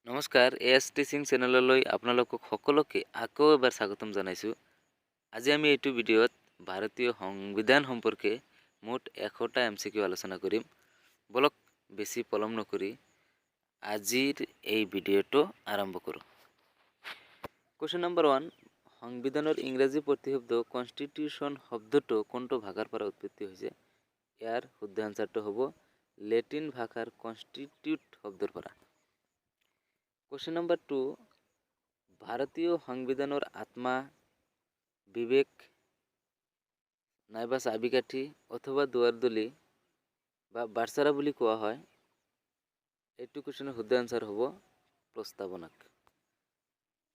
নমস্কাৰ, S teaching চেনেললৈ আপোনালোকক সকলোকে আকৌ এবাৰ স্বাগতম জনাইছোঁ। আজি আমি এইটো ভিডিঅ'ত ভাৰতীয় সংবিধান সম্পৰ্কে মুঠ 100টা MCQ আলোচনা কৰিম। বলক বেছি পলম নকৰি আজিৰ এই ভিডিঅ'টো আৰম্ভ কৰোঁ। কুৱেশ্যন নম্বৰ 1, সংবিধানৰ ইংৰাজী প্ৰতিশব্দ কনষ্টিটিউশ্যন শব্দটো কোনটো ভাষাৰ পৰা উৎপত্তি হৈছে? ইয়াৰ শুদ্ধ আনসাৰটো হ'ব লেটিন ভাষাৰ কনষ্টিটিউট শব্দৰ পৰা। কুৱেশ্যন নম্বৰ 2, ভাৰতীয় সংবিধানৰ আত্মা, বিবেক নাইবা চাবিকাঠি অথবা দুৱাৰদলি বা বাৰচাৰা বুলি কোৱা হয়। এইটো কুৱেশ্যনৰ শুদ্ধ আনসাৰ হ'ব প্ৰস্তাৱনাক।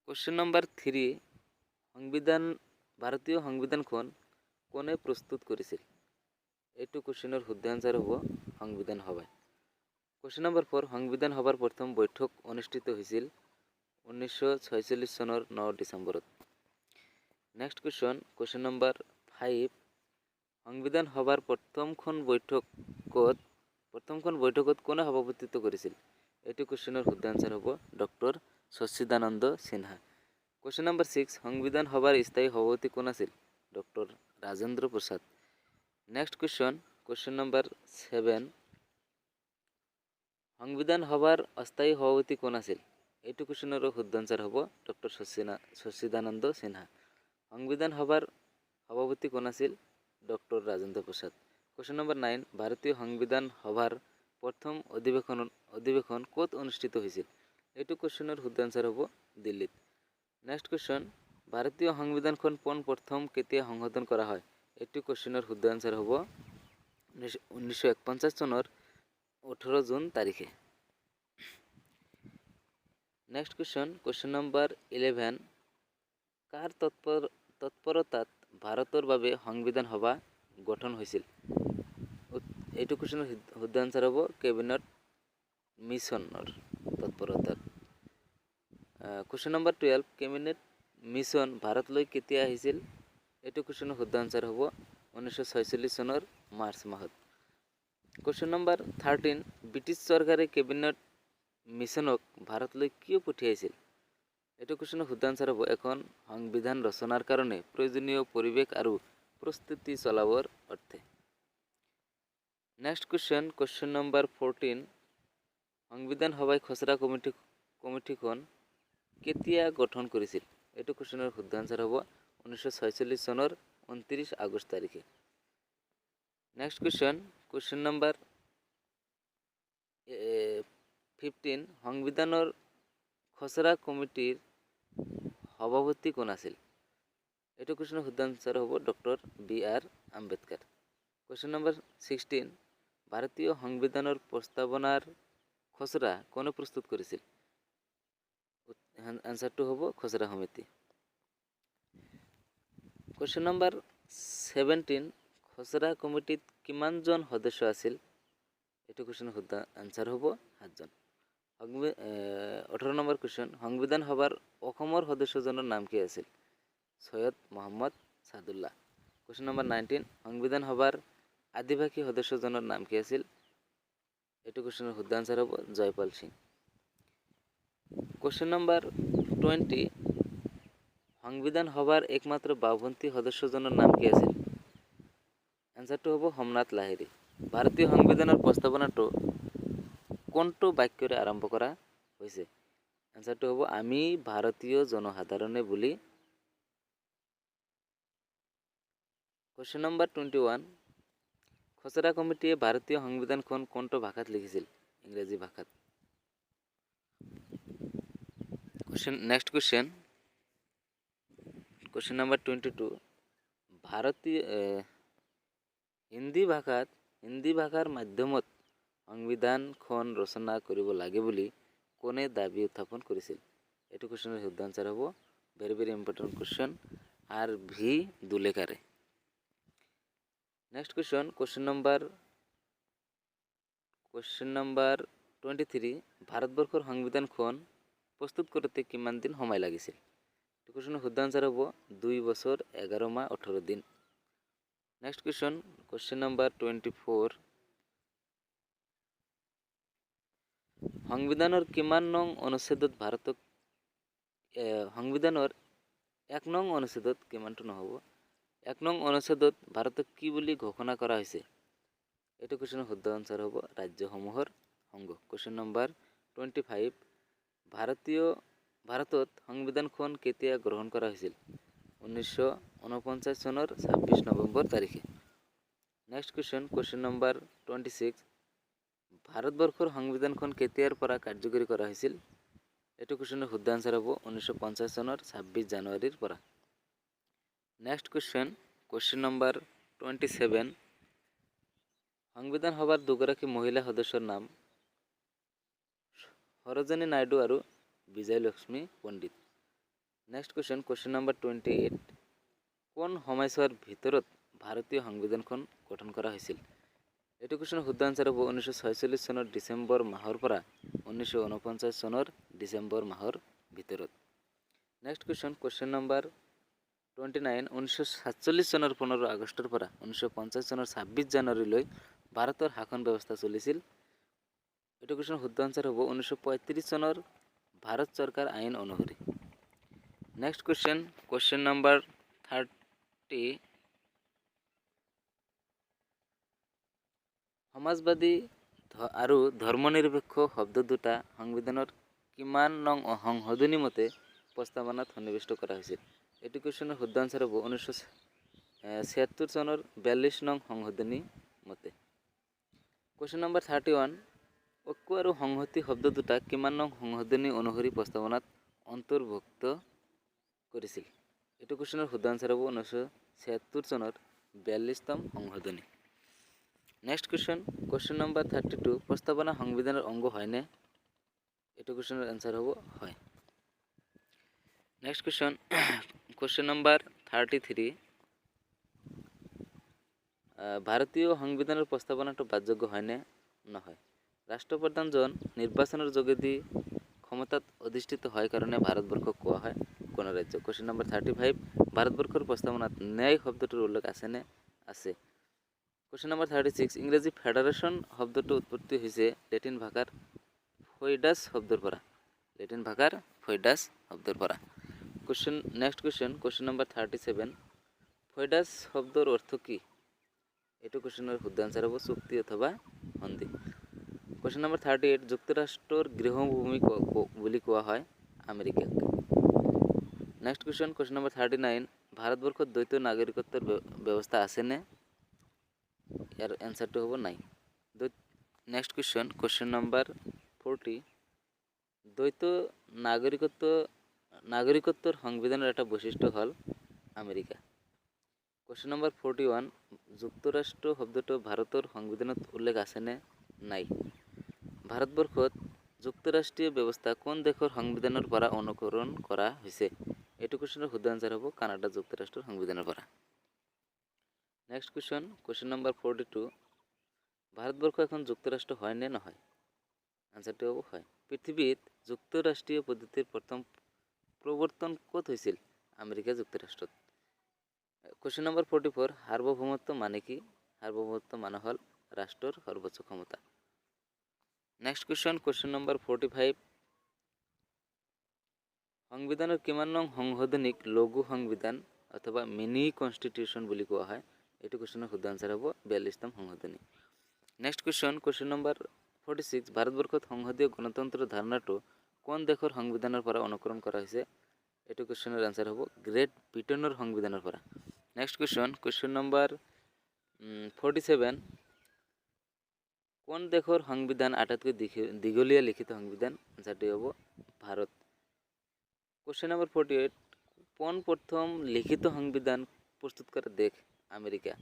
কুৱেশ্যন নম্বৰ 3, ভাৰতীয় সংবিধানখন কোনে প্ৰস্তুত কৰিছিল? এইটো কুৱেশ্যনৰ শুদ্ধ আনসাৰ হ'ব সংবিধান সভাই। কুৱেশ্যন নম্বৰ 4, সংবিধান সভাৰ প্ৰথম বৈঠক অনুষ্ঠিত হৈছিল 1946 চনৰ 9 ডিচেম্বৰত। নেক্সট কুৱেশ্যন নম্বৰ 5, সংবিধান সভাৰ প্ৰথমখন বৈঠকত কোনে সভাপতিত্ব কৰিছিল? এইটো কুৱেশ্যনৰ শুদ্ধ আনসাৰ হ'ব ডক্টৰ সচ্চিদানন্দ সিনহা। কুৱেশ্যন নম্বৰ 6, সংবিধান সভাৰ স্থায়ী সভাপতি কোন আছিল? Doctor Rajendra Prasad. Next question number 7, সংবিধান সভাৰ অস্থায়ী সভাপতি কোন আছিল? এইটো কুৱেশ্যনৰ শুদ্ধ আনসাৰ হ'ব ডক্টৰ সচ্চিদানন্দ সিনহা। সংবিধান সভাৰ সভাপতি কোন আছিল? Doctor Rajendra Prasad. Question number 9, ভাৰতীয় সংবিধান সভাৰ প্ৰথম অধিৱেশন ক'ত অনুষ্ঠিত হৈছিল? এইটো কুৱেশ্যনৰ শুদ্ধ আনসাৰ হ'ব দিল্লীত। নেক্সট কুৱেশ্যন, ভাৰতীয় সংবিধানখন পোনপ্ৰথম কেতিয়া সংশোধন কৰা হয়? এইটো কুৱেশ্যনৰ শুদ্ধ আনসাৰ হ'ব 1951 চনৰ 18 জুন তাৰিখে। নেক্সট কুৱেশ্যন নম্বৰ 11, কাৰ তৎপৰতাত ভাৰতৰ বাবে সংবিধান সভা গঠন হৈছিল? এইটো কুৱেশ্যনৰ শুদ্ধ আনসাৰ হ'ব কেবিনেট মিছনৰ তৎপৰতাত। কুৱেশ্যন নম্বৰ 12, কেবিনেট মিছন ভাৰতলৈ কেতিয়া আহিছিল? এইটো কুৱেশ্যনৰ শুদ্ধ আনসাৰ হ'ব 1946 চনৰ মাৰ্চ মাহত। কুৱেশ্যন নম্বৰ 13, ব্ৰিটিছ চৰকাৰে কেবিনেট মিছনক ভাৰতলৈ কিয় পঠিয়াইছিল? এইটো কুৱেশ্যনৰ শুদ্ধ আনসাৰ হ'ব এখন সংবিধান ৰচনাৰ কাৰণে প্ৰয়োজনীয় পৰিৱেশ আৰু প্ৰস্তুতি চলাবৰ অৰ্থে। নেক্সট কুৱেশ্যন নম্বৰ 14, সংবিধান সভাই খচৰা কমিটিখন কেতিয়া গঠন কৰিছিল? এইটো কুৱেশ্যনৰ শুদ্ধ আনসাৰ হ'ব 1946 চনৰ 29 আগষ্ট তাৰিখে। নেক্সট কুৱেশ্যন নম্বৰ 15, সংবিধানৰ খচৰা কমিটিৰ সভাপতি কোন আছিল? এইটো কুৱেশ্যনৰ শুদ্ধ আনসাৰ হ'ব doctor BR Ambedkar. Question number 16, ভাৰতীয় সংবিধানৰ প্ৰস্তাৱনাৰ খচৰা কোনে প্ৰস্তুত কৰিছিল? আনসাৰটো হ'ব খচৰা সমিতি। কুৱেশ্যন নম্বৰ 17, খচৰা কমিটিত কিমানজন সদস্য আছিল? এইটো কুৱেশ্যনৰ শুদ্ধ আনসাৰ হ'ব 7 জন। 18 নম্বৰ কুৱেশ্যন, সংবিধান সভাৰ অসমৰ সদস্যজনৰ নাম কি আছিল? সৈয়দ মহম্মদ ছাদুল্লাহ। কুৱেশ্যন নম্বৰ 19, সংবিধান সভাৰ আদিবাসী সদস্যজনৰ নাম কি আছিল? এইটো কুৱেশ্যনৰ শুদ্ধ আনসাৰ হ'ব জয়পাল সিং। কুৱেশ্যন নম্বৰ 20, সংবিধান সভাৰ একমাত্ৰ বাওঁপন্থী সদস্যজনৰ নাম কি আছিল? আনসাৰটো হ'ব সোমনাথ লাহিৰী। ভাৰতীয় সংবিধানৰ প্ৰস্তাৱনাটো কোনটো বাক্যৰে আৰম্ভ কৰা হৈছে? আনসাৰটো হ'ব আমি ভাৰতীয় জনসাধাৰণে বুলি। কুৱেশ্যন নম্বৰ 21, খচৰা কমিটিয়ে ভাৰতীয় সংবিধানখন কোনটো ভাষাত লিখিছিল? ইংৰাজী ভাষাত। নেক্সট কুৱেশ্যন নম্বৰ 22, হিন্দী ভাষাৰ মাধ্যমত সংবিধানখন ৰচনা কৰিব লাগে বুলি কোনে দাবী উত্থাপন কৰিছিল? এইটো কুৱেশ্যনৰ শুদ্ধ আনসাৰ হ'ব ভেৰি ইম্পৰ্টেণ্ট কুৱেশ্যন RV দুলেকাৰে। নেক্সট কুৱেশ্যন নম্বৰ 23, ভাৰতবৰ্ষৰ সংবিধানখন প্ৰস্তুত কৰোঁতে কিমান দিন সময় লাগিছিল? এইটো কুৱেশ্যনৰ শুদ্ধ আনসাৰ হ'ব 2 বছৰ 11 মাহ 18 দিন। নেক্সট কুৱেশ্যন নম্বৰ 24, সংবিধানৰ কিমান নং অনুচ্ছেদত ভাৰতক সংবিধানৰ 1 নং অনুচ্ছেদত কিমানটো নহ'ব 1 নং অনুচ্ছেদত ভাৰতক কি বুলি ঘোষণা কৰা হৈছে এইটো কোৱেশ্যনৰ শুদ্ধ আনসাৰ হ'ব ৰাজ্যসমূহৰ সংঘ। কোৱেশ্যন নম্বৰ 25 ভাৰতত সংবিধানখন কেতিয়া গ্ৰহণ কৰা হৈছিল 1949 চনৰ 26 নৱেম্বৰ তাৰিখে। নেক্সট কোৱেশ্যন নম্বৰ 26 ভাৰতবৰ্ষৰ সংবিধানখন কেতিয়াৰ পৰা কাৰ্যকৰী কৰা হৈছিল এইটো কোৱেশ্যনৰ শুদ্ধ আনসাৰ হ'ব 1950 চনৰ 26 জানুৱাৰীৰ পৰা। নেক্সট কোৱেশ্যন নম্বৰ 27 সংবিধান সভাৰ দুগৰাকী মহিলা সদস্যৰ নাম সৰোজিনী নাইডু আৰু বিজয়লক্ষ্মী পণ্ডিত। নেক্সট কোৱেশ্যন নম্বৰ 28 কোন সময়ছোৱাৰ ভিতৰত ভাৰতীয় সংবিধানখন গঠন কৰা হৈছিল এইটো কোৱেশ্যনৰ শুদ্ধ আনসাৰ হ'ব 1946 চনৰ ডিচেম্বৰ মাহৰ পৰা 1949 চনৰ ডিচেম্বৰ মাহৰ ভিতৰত। নেক্সট কোৱেশ্যন নম্বৰ 29 1947 চনৰ 15 আগষ্টৰ পৰা 1950 চনৰ 26 জানুৱাৰীলৈ ভাৰতৰ শাসন ব্যৱস্থা চলিছিল এইটো কোৱেশ্যনৰ শুদ্ধ আনসাৰ হ'ব 1935 চনৰ ভাৰত চৰকাৰ আইন অনুসৰি। নেক্সট কোৱেশ্যন নম্বৰ 30 সমাজবাদী আৰু ধৰ্মনিৰপেক্ষ শব্দ দুটা সংবিধানৰ কিমান নং সংশোধনী মতে প্ৰস্তাৱনাত সন্নিৱিষ্ট কৰা হৈছিল এইটো কোৱেশ্যনৰ শুদ্ধ আনসাৰ হ'ব 1976 চনৰ 42 নং সংশোধনী মতে। কোৱেশ্যন নম্বৰ 31 ঐক্য আৰু সংহতি শব্দ দুটা কিমান নং সংশোধনী অনুসৰি প্ৰস্তাৱনাত অন্তৰ্ভুক্ত কৰিছিল এইটো কোৱেশ্যনৰ শুদ্ধ আনসাৰ হ'ব 1976 চনৰ 42তম সংশোধনী। নেক্সট কোৱেশ্যন নম্বৰ 32 প্ৰস্তাৱনা সংবিধানৰ অংগ হয়নে এইটো কোৱেশ্যনৰ আনসাৰ হ'ব হয়। নেক্সট কোৱেশ্যন নম্বৰ 33 ভাৰতীয় সংবিধানৰ প্ৰস্তাৱনাটো বাধ্যযোগ্য হয়নে নহয় ৰাষ্ট্ৰপ্ৰধানজন নিৰ্বাচনৰ যোগেদি ক্ষমতাত অধিষ্ঠিত হয় কাৰণে ভাৰতবৰ্ষক কোৱা হয় গণৰাজ্য। কোৱেশ্যন নম্বৰ 35 ভাৰতবৰ্ষৰ প্ৰস্তাৱনাত ন্যায় শব্দটোৰ উল্লেখ আছেনে আছে। কোৱেশ্যন নম্বৰ 36 ইংৰাজী ফেডাৰেশ্যন শব্দটোৰ উৎপত্তি হৈছে লেটিন ভাষাৰ ফয়ডাছ শব্দৰ পৰা নেক্সট কোৱেশ্যন নম্বৰ 37 ফয়ডাছ শব্দৰ অৰ্থ কি এইটো কোৱেশ্যনৰ শুদ্ধ আনসাৰ হ'ব চুক্তি অথবা সন্ধি। কোৱেশ্যন নম্বৰ 38 যুক্তৰাষ্ট্ৰৰ গৃহভূমি বুলি কোৱা হয় আমেৰিকাক। নেক্সট কোৱেশ্যন নম্বৰ 39 ভাৰতবৰ্ষত দ্বৈত নাগৰিকত্বৰ ব্যৱস্থা আছেনে ইয়াৰ এনসাৰটো হ'ব নাই। নেক্সট কোৱেশ্যন নম্বৰ 40 দ্বৈত নাগৰিকত্বৰ সংবিধানৰ এটা বৈশিষ্ট্য হ'ল আমেৰিকা। কোৱেশ্যন নম্বৰ 41 যুক্তৰাষ্ট্ৰ শব্দটো ভাৰতৰ সংবিধানত উল্লেখ আছেনে নাই। ভাৰতবৰ্ষত যুক্তৰাষ্ট্ৰীয় ব্যৱস্থা কোন দেশৰ সংবিধানৰ পৰা অনুকৰণ কৰা হৈছে এইটো কোৱেশ্যনৰ শুদ্ধ আনসাৰ হ'ব কানাডা যুক্তৰাষ্ট্ৰৰ সংবিধানৰ পৰা। নেক্সট কোৱেশ্যন নম্বৰ 42 ভাৰতবৰ্ষ এখন যুক্তৰাষ্ট্ৰ হয় নে নহয় আনসাৰটো হ'ব হয়। পৃথিৱীত যুক্তৰাষ্ট্ৰীয় পদ্ধতিৰ প্ৰথম প্ৰৱৰ্তন ক'ত হৈছিল আমেৰিকা যুক্তৰাষ্ট্ৰত। কোৱেশ্যন নম্বৰ 44 সাৰ্বভৌমত্ব মানে কি সাৰ্বভৌমত্ব মানে হ'ল ৰাষ্ট্ৰৰ সৰ্বোচ্চ ক্ষমতা। নেক্সট কোৱেশ্যন নম্বৰ 45 সংবিধানৰ কিমান নং সংশোধনীক লঘু সংবিধান অথবা মিনি কনষ্টিটিউশ্যন বুলি কোৱা হয় এইটো কোৱেশ্যনৰ শুদ্ধ আনসাৰ হ'ব 42তম সংশোধনী। নেক্সট কোৱেশ্যন নম্বৰ 46 ভাৰতবৰ্ষত সংসদীয় গণতন্ত্ৰৰ ধাৰণাটো কোন দেশৰ সংবিধানৰ পৰা অনুকৰণ কৰা হৈছে এইটো কোৱেশ্যনৰ আনসাৰ হ'ব গ্ৰেট ব্ৰিটেনৰ সংবিধানৰ পৰা। নেক্সট কোৱেশ্যন নম্বৰ 47 কোন দেশৰ সংবিধান আটাইতকৈ দীঘলীয়া লিখিত সংবিধান আনসাৰটো হ'ব ভাৰত। কোৱেশ্যন নম্বৰ 48 প্ৰথম লিখিত সংবিধান প্ৰস্তুত কৰা দেশ আমেৰিকা।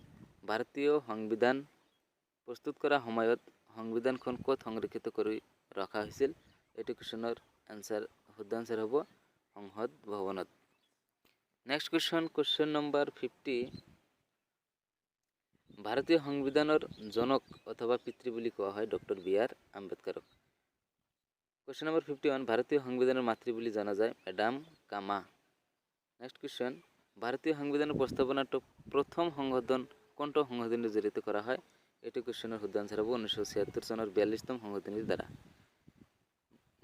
ভাৰতীয় সংবিধান প্ৰস্তুত কৰাৰ সময়ত সংবিধানখন ক'ত সংৰক্ষিত কৰি ৰখা হৈছিল এইটো কোৱেশ্যনৰ শুদ্ধ আনসাৰ হ'ব সংসদ ভৱনত। নেক্সট কোৱেশ্যন নম্বৰ 50 ভাৰতীয় সংবিধানৰ জনক অথবা পিতৃ বুলি কোৱা হয় ডক্টৰ বি.আৰ. আম্বেদকাৰক। কোৱেশ্যন নম্বৰ 51 ভাৰতীয় সংবিধানৰ মাতৃ বুলি জনা যায় মেডাম কামা। নেক্সট কোৱেশ্যন ভাৰতীয় সংবিধানৰ প্ৰস্তাৱনাটো প্ৰথম সংশোধন কোনটো সংশোধনীৰ জৰিয়তে কৰা হয় এইটো কোৱেশ্যনৰ শুদ্ধ আনসাৰ হ'ব 1976 চনৰ 42তম সংশোধনীৰ দ্বাৰা।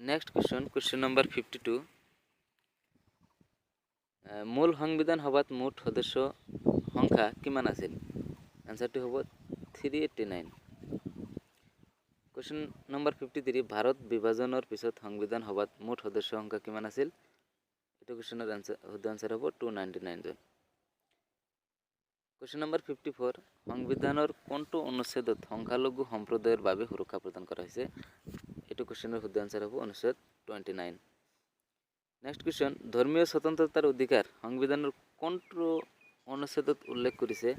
নেক্সট কুৱেশ্যন নম্বৰ 52 মূল সংবিধান সভাত মুঠ সদস্য সংখ্যা কিমান আছিল? আনসাৰটো হ'ব 389। কুৱেশ্যন নম্বৰ 53 ভাৰত বিভাজনৰ পিছত সংবিধান সভাত মুঠ সদস্য সংখ্যা কিমান আছিল? এইটো কুৱেশ্যনৰ শুদ্ধ আনসাৰ হ'ব 299 জন। কুৱেশ্যন নম্বৰ 54 সংবিধানৰ কোনটো অনুচ্ছেদত সংখ্যালঘু সম্প্ৰদায়ৰ বাবে সুৰক্ষা প্ৰদান কৰা হৈছে? এইটো কুৱেশ্যনৰ শুদ্ধ আনসাৰ হ'ব অনুচ্ছেদ 29। নেক্সট কুৱেশ্যন ধৰ্মীয় স্বতন্ত্ৰতাৰ অধিকাৰ সংবিধানৰ কোনটো অনুচ্ছেদত উল্লেখ কৰিছে?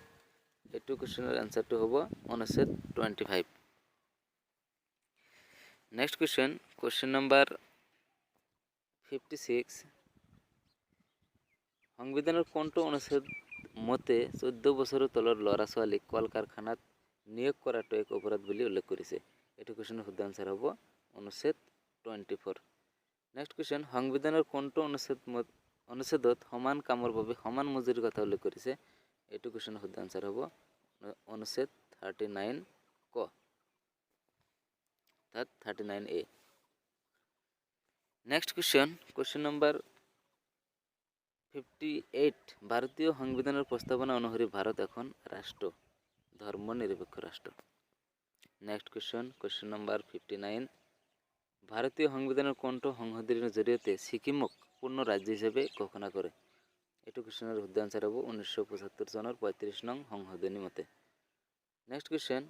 এইটো কুৱেশ্যনৰ আনসাৰটো হ'ব অনুচ্ছেদ 25। নেক্সট কুৱেশ্যন নম্বৰ 56 সংবিধানৰ কোনটো অনুচ্ছেদ মতে 14 বছৰৰ তলৰ ল'ৰা ছোৱালীক কল কাৰখানাত নিয়োগ কৰাটো এক অপৰাধ বুলি উল্লেখ কৰিছে? এইটো কুৱেশ্যনৰ শুদ্ধ আনসাৰ হ'ব অনুচ্ছেদ 24। নেক্সট কুৱেশ্যন সংবিধানৰ কোনটো অনুচ্ছেদত সমান কামৰ বাবে সমান মজুৰিৰ কথা উল্লেখ কৰিছে? এইটো কুৱেশ্যনৰ শুদ্ধ আনসাৰ হ'ব অনুচ্ছেদ 39 ক 39A। নেক্সট কুৱেশ্যন নম্বৰ 58 ভাৰতীয় সংবিধানৰ প্ৰস্তাৱনা অনুসৰি ভাৰত এখন ৰাষ্ট্ৰ, ধৰ্ম নিৰপেক্ষ ৰাষ্ট্ৰ। নেক্সট কুৱেশ্যন নম্বৰ 59 ভাৰতীয় সংবিধানৰ কোনটো সংশোধনীৰ জৰিয়তে ছিকিমক পূৰ্ণ ৰাজ্য হিচাপে ঘোষণা কৰে? এইটো কুৱেশ্যনৰ শুদ্ধ আনসাৰ হ'ব 1975 চনৰ 35 নং সংশোধনী মতে। নেক্সট কুৱেশ্যন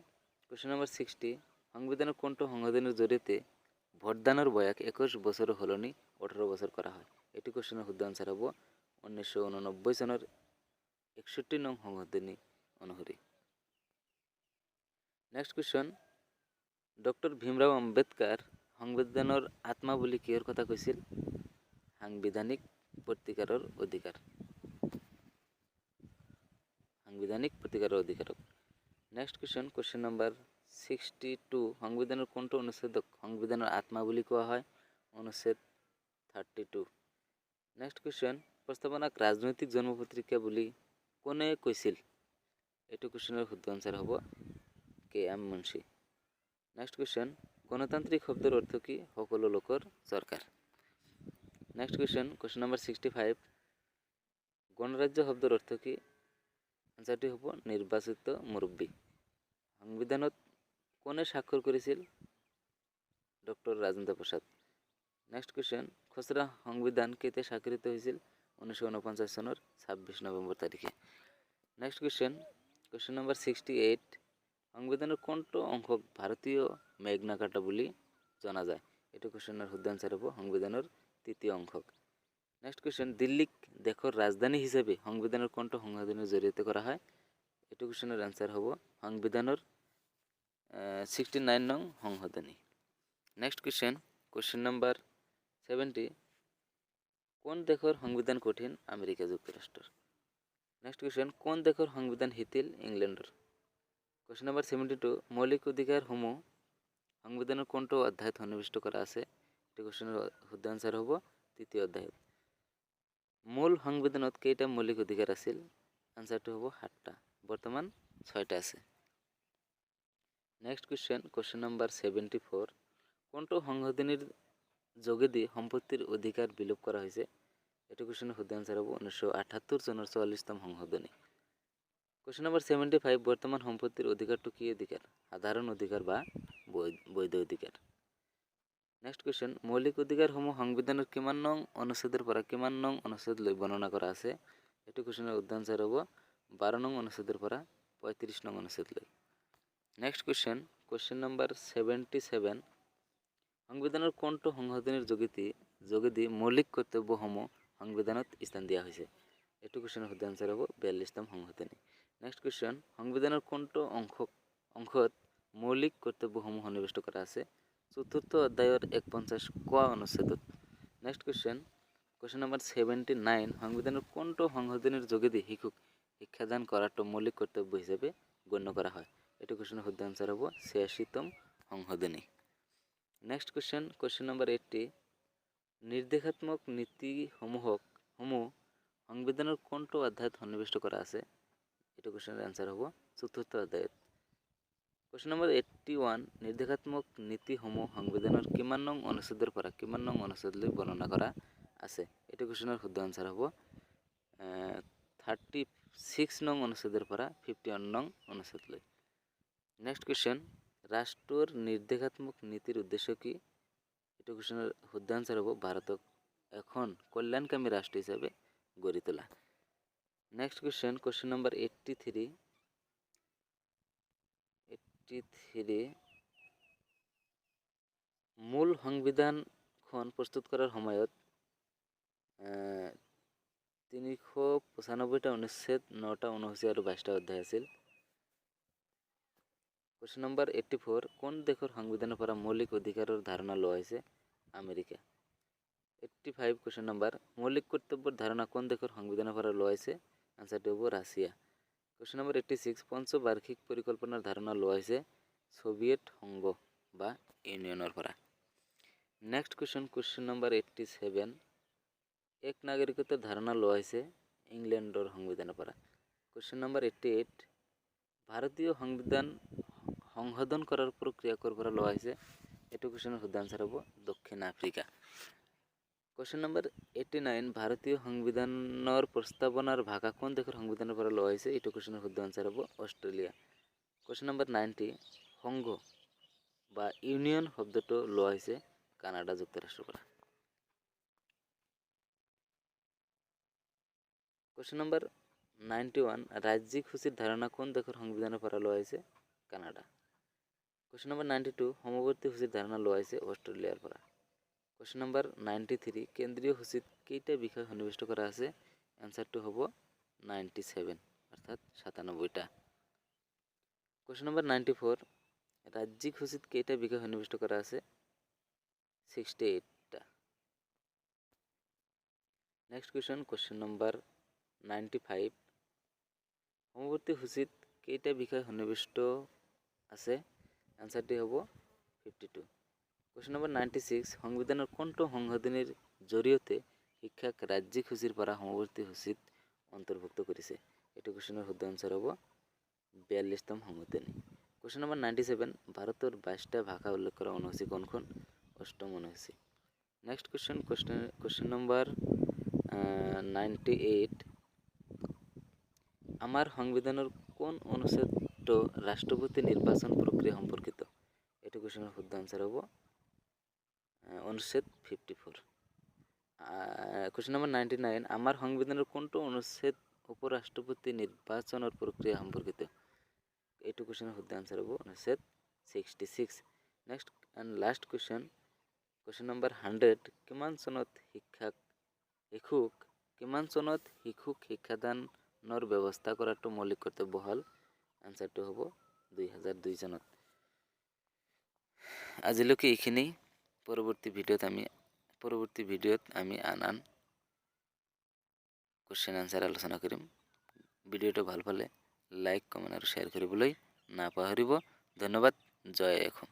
নম্বৰ 60 সংবিধানৰ কোনটো সংশোধনীৰ জৰিয়তে ভোটদানৰ বয়স 21 বছৰৰ সলনি 18 বছৰ কৰা হয়? এইটো কুৱেশ্যনৰ শুদ্ধ আনসাৰ হ'ব 1989 চনৰ 61 নং সংশোধনী অনুসৰি। Next question doctor Bhimrao Ambedkar সংবিধানৰ আত্মা বুলি কিহৰ কথা কৈছিল? সাংবিধানিক প্ৰতিকাৰৰ অধিকাৰ। সাংবিধানিক প্ৰতিকাৰৰ অধিকাৰক। নেক্সট কুৱেশ্যন নম্বৰ 62 সংবিধানৰ কোনটো অনুচ্ছেদক সংবিধানৰ আত্মা বুলি কোৱা হয়? অনুচ্ছেদ 32। নেক্সট কুৱেশ্যন প্ৰস্তাৱনাক ৰাজনৈতিক জন্মপত্ৰিকা বুলি কোনে কৈছিল? এইটো কুৱেশ্যনৰ শুদ্ধ আনসাৰ হ'ব KM মুন্সি। নেক্সট কুৱেশ্যন গণতান্ত্ৰিক শব্দৰ অৰ্থ কি? সকলো লোকৰ চৰকাৰ। নেক্সট কুৱেশ্যন নম্বৰ 65 গণৰাজ্য শব্দৰ অৰ্থ কি? আনসাৰটি হ'ব নিৰ্বাচিত মুৰব্বী। সংবিধানত কোনে স্বাক্ষৰ কৰিছিল? Doctor Rajendra Prasad. Next question খচৰা সংবিধান কেতিয়া স্বাক্ষৰিত হৈছিল? 1949 চনৰ 26 নৱেম্বৰ তাৰিখে। নেক্সট কুৱেশ্যন নম্বৰ 68 সংবিধানৰ কোনটো অংশক ভাৰতীয় মেগনা কাৰ্টা বুলি জনা যায়? এইটো কুৱেশ্যনৰ শুদ্ধ আনসাৰ হ'ব সংবিধানৰ তৃতীয় অংশক। নেক্সট কুৱেশ্যন দিল্লীক দেশৰ ৰাজধানী হিচাপে সংবিধানৰ কোনটো সংশোধনীৰ জৰিয়তে কৰা হয়? এইটো কুৱেশ্যনৰ আনসাৰ হ'ব সংবিধানৰ 69 নং সংশোধনী। নেক্সট কুৱেশ্যন নম্বৰ 70 কোন দেশৰ সংবিধান কঠিন? আমেৰিকা যুক্তৰাষ্ট্ৰৰ। নেক্সট কুৱেশ্যন কোন দেশৰ সংবিধান শিথিল? ইংলেণ্ডৰ। কুৱেশ্যন নম্বৰ 72 মৌলিক অধিকাৰসমূহ সংবিধানৰ কোনটো অধ্যায়ত সন্নিৱিষ্ট কৰা আছে? এইটো কুৱেশ্যনৰ শুদ্ধ আনসাৰ হ'ব তৃতীয় অধ্যায়ত। মূল সংবিধানত কেইটা মৌলিক অধিকাৰ আছিল? আনসাৰটো হ'ব 7টা, বৰ্তমান 6টা আছে। নেক্সট কুৱেশ্যন নম্বৰ 74 কোনটো সংশোধনীৰ যোগেদি সম্পত্তিৰ অধিকাৰ বিলোপ কৰা হৈছে? এইটো কুৱেশ্যনৰ শুদ্ধ আনসাৰ হ'ব 1978 চনৰ 44তম সংশোধনী। কুৱেশ্যন নম্বৰ 75 বৰ্তমান সম্পত্তিৰ অধিকাৰটো কি অধিকাৰ? সাধাৰণ অধিকাৰ বা বৈধ অধিকাৰ। নেক্সট কুৱেশ্যন মৌলিক অধিকাৰসমূহ সংবিধানৰ কিমান নং অনুচ্ছেদৰ পৰা কিমান নং অনুচ্ছেদলৈ বৰ্ণনা কৰা আছে? এইটো কুৱেশ্যনৰ শুদ্ধ আনসাৰ হ'ব 12 নং অনুচ্ছেদৰ পৰা 35 নং অনুচ্ছেদলৈ। নেক্সট কুৱেশ্যন নম্বৰ 77 সংবিধানৰ কোনটো সংশোধনীৰ যোগেদি মৌলিক কৰ্তব্যসমূহ সংবিধানত স্থান দিয়া হৈছে? এইটো কুৱেশ্যনৰ শুদ্ধ আনসাৰ হ'ব 42তম সংশোধনী। নেক্সট কুৱেশ্যন সংবিধানৰ কোনটো অংশত মৌলিক কৰ্তব্যসমূহ সন্নিৱিষ্ট কৰা আছে? 4ৰ্থ অধ্যায়ৰ 49 ক অনুচ্ছেদত। নেক্সট কুৱেশ্যন নম্বৰ 79 সংবিধানৰ কোনটো সংশোধনীৰ যোগেদি শিশুক শিক্ষাদান কৰাটো মৌলিক কৰ্তব্য হিচাপে গণ্য কৰা হয়? এইটো কুৱেশ্যনৰ শুদ্ধ আনসাৰ হ'ব 86তম সংশোধনী। নেক্সট কুৱেশ্যন নম্বৰ 80 নিৰ্দেশাত্মক নীতিসমূহ সংবিধানৰ কোনটো অধ্যায়ত সন্নিৱিষ্ট কৰা আছে? এইটো কুৱেশ্যনৰ আনসাৰ হ'ব 4ৰ্থ অধ্যায়ত। কুৱেশ্যন নম্বৰ 81 নিৰ্দেশাত্মক নীতিসমূহ সংবিধানৰ কিমান নং অনুচ্ছেদৰ পৰা কিমান নং অনুচ্ছেদলৈ বৰ্ণনা কৰা আছে? এইটো কুৱেশ্যনৰ শুদ্ধ আনসাৰ হ'ব 36 নং অনুচ্ছেদৰ পৰা 51 নং অনুচ্ছেদলৈ। নেক্সট কুৱেশ্যন, ৰাষ্ট্ৰৰ নিৰ্দেশাত্মক নীতিৰ উদ্দেশ্য কি? এইটো কুৱেশ্যনৰ শুদ্ধ আনসাৰ হ'ব ভাৰতক এখন কল্যাণকামী ৰাষ্ট্ৰ হিচাপে গঢ়ি তোলা। নেক্সট কুৱেশ্যন, কুৱেশ্যন নম্বৰ 83 মূল সংবিধানখন প্ৰস্তুত কৰাৰ সময়ত 395টা অনুচ্ছেদ, 9টা অনুসূচী আৰু 22টা অধ্যায় আছিল। কুৱেশ্যন নম্বৰ 84 কোন দেশৰ সংবিধানৰ পৰা মৌলিক অধিকাৰৰ ধাৰণা লোৱা হৈছে? আমেৰিকা। 85 কুৱেশ্যন নম্বৰ মৌলিক কৰ্তব্যৰ ধাৰণা কোন দেশৰ সংবিধানৰ পৰা লোৱা হৈছে? আনসাৰটো হ'ব ৰাছিয়া। কুৱেশ্যন নম্বৰ 86 পঞ্চবাৰ্ষিক পৰিকল্পনাৰ ধাৰণা লোৱা হৈছে সোভিয়েট সংঘ বা ইউনিয়নৰ পৰা। নেক্সট কুৱেশ্যন, কুৱেশ্যন নম্বৰ 87 এক নাগৰিকত্বৰ ধাৰণা লোৱা হৈছে ইংলেণ্ডৰ সংবিধানৰ পৰা। কুৱেশ্যন নম্বৰ 88 ভাৰতীয় সংবিধান সংশোধন কৰাৰ প্ৰক্ৰিয়া ক'ৰ পৰা লোৱা হৈছে? এইটো কুৱেশ্যনৰ শুদ্ধ আনসাৰ হ'ব দক্ষিণ আফ্ৰিকা। কুৱেশ্যন নম্বৰ 89 ভাৰতীয় সংবিধানৰ প্ৰস্তাৱনাৰ ভাষা কোন দেশৰ সংবিধানৰ পৰা লোৱা হৈছে? এইটো কুৱেশ্যনৰ শুদ্ধ আনসাৰ হ'ব অষ্ট্ৰেলিয়া। কুৱেশ্যন নম্বৰ 90 সংঘ বা ইউনিয়ন শব্দটো লোৱা হৈছে কানাডা যুক্তৰাষ্ট্ৰৰ পৰা। কুৱেশ্যন নম্বৰ 91 ৰাজ্যিক সূচীৰ ধাৰণা কোন দেশৰ সংবিধানৰ পৰা লোৱা হৈছে? কানাডা। কুৱেশ্যন নম্বৰ 92 সমৱৰ্তী সূচীৰ ধাৰণা লোৱা হৈছে অষ্ট্ৰেলিয়াৰ পৰা। কুৱেশ্যন নম্বৰ 93 কেন্দ্ৰীয় সূচীত কেইটা বিষয় সন্নিৱিষ্ট কৰা আছে? এনসাৰটো হ'ব 97 অৰ্থাৎ 97টা। কুৱেশ্যন নম্বৰ 94 ৰাজ্যিক সূচীত কেইটা বিষয় সন্নিৱিষ্ট কৰা আছে? 68টা। নেক্সট কুৱেশ্যন, কুৱেশ্যন নম্বৰ 95 সমৱৰ্তী সূচীত কেইটা বিষয় সন্নিৱিষ্ট আছে? আনসাৰটি হ'ব 52। কুৱেশ্যন নম্বৰ 96 সংবিধানৰ কোনটো সংশোধনীৰ জৰিয়তে শিক্ষাক ৰাজ্যিক সূচীৰ পৰা সমৱৰ্তী সূচীত অন্তৰ্ভুক্ত কৰিছে? এইটো কুৱেশ্যনৰ শুদ্ধ আনসাৰ হ'ব 42তম সংশোধনী। কুৱেশ্যন নম্বৰ 97 ভাৰতৰ 22টা ভাষা উল্লেখ কৰা অনুসূচী কোনখন? 8ম অনুসূচী। নেক্সট কুৱেশ্যন, কুৱেশ্যন নম্বৰ 98 আমাৰ সংবিধানৰ কোন অনুচ্ছেদটো ৰাষ্ট্ৰপতি নিৰ্বাচন প্ৰক্ৰিয়া সম্পৰ্কিত? এইটো কুৱেশ্যনৰ শুদ্ধ আনসাৰ হ'ব অনুচ্ছেদ 54। কুৱেশ্যন নম্বৰ 99 আমাৰ সংবিধানৰ কোনটো অনুচ্ছেদ উপৰাষ্ট্ৰপতি নিৰ্বাচনৰ প্ৰক্ৰিয়া সম্পৰ্কিত? এইটো কুৱেশ্যনৰ শুদ্ধ আনসাৰ হ'ব অনুচ্ছেদ 66। Next and last question, question number 100 কিমান চনত শিশুক শিক্ষাদানৰ ব্যৱস্থা কৰাটো মৌলিক কৰ্তব্য হ'ল? আনসাৰটো হ'ব 2002 চনত। আজিলৈকে এইখিনি। পৰৱৰ্তী ভিডিঅ'ত আমি আন কুৱেশ্যন আনসাৰ আলোচনা কৰিম। ভিডিঅ'টো ভাল পালে লাইক, কমেণ্ট আৰু শ্বেয়াৰ কৰিবলৈ নাপাহৰিব। ধন্যবাদ। জয় অসম।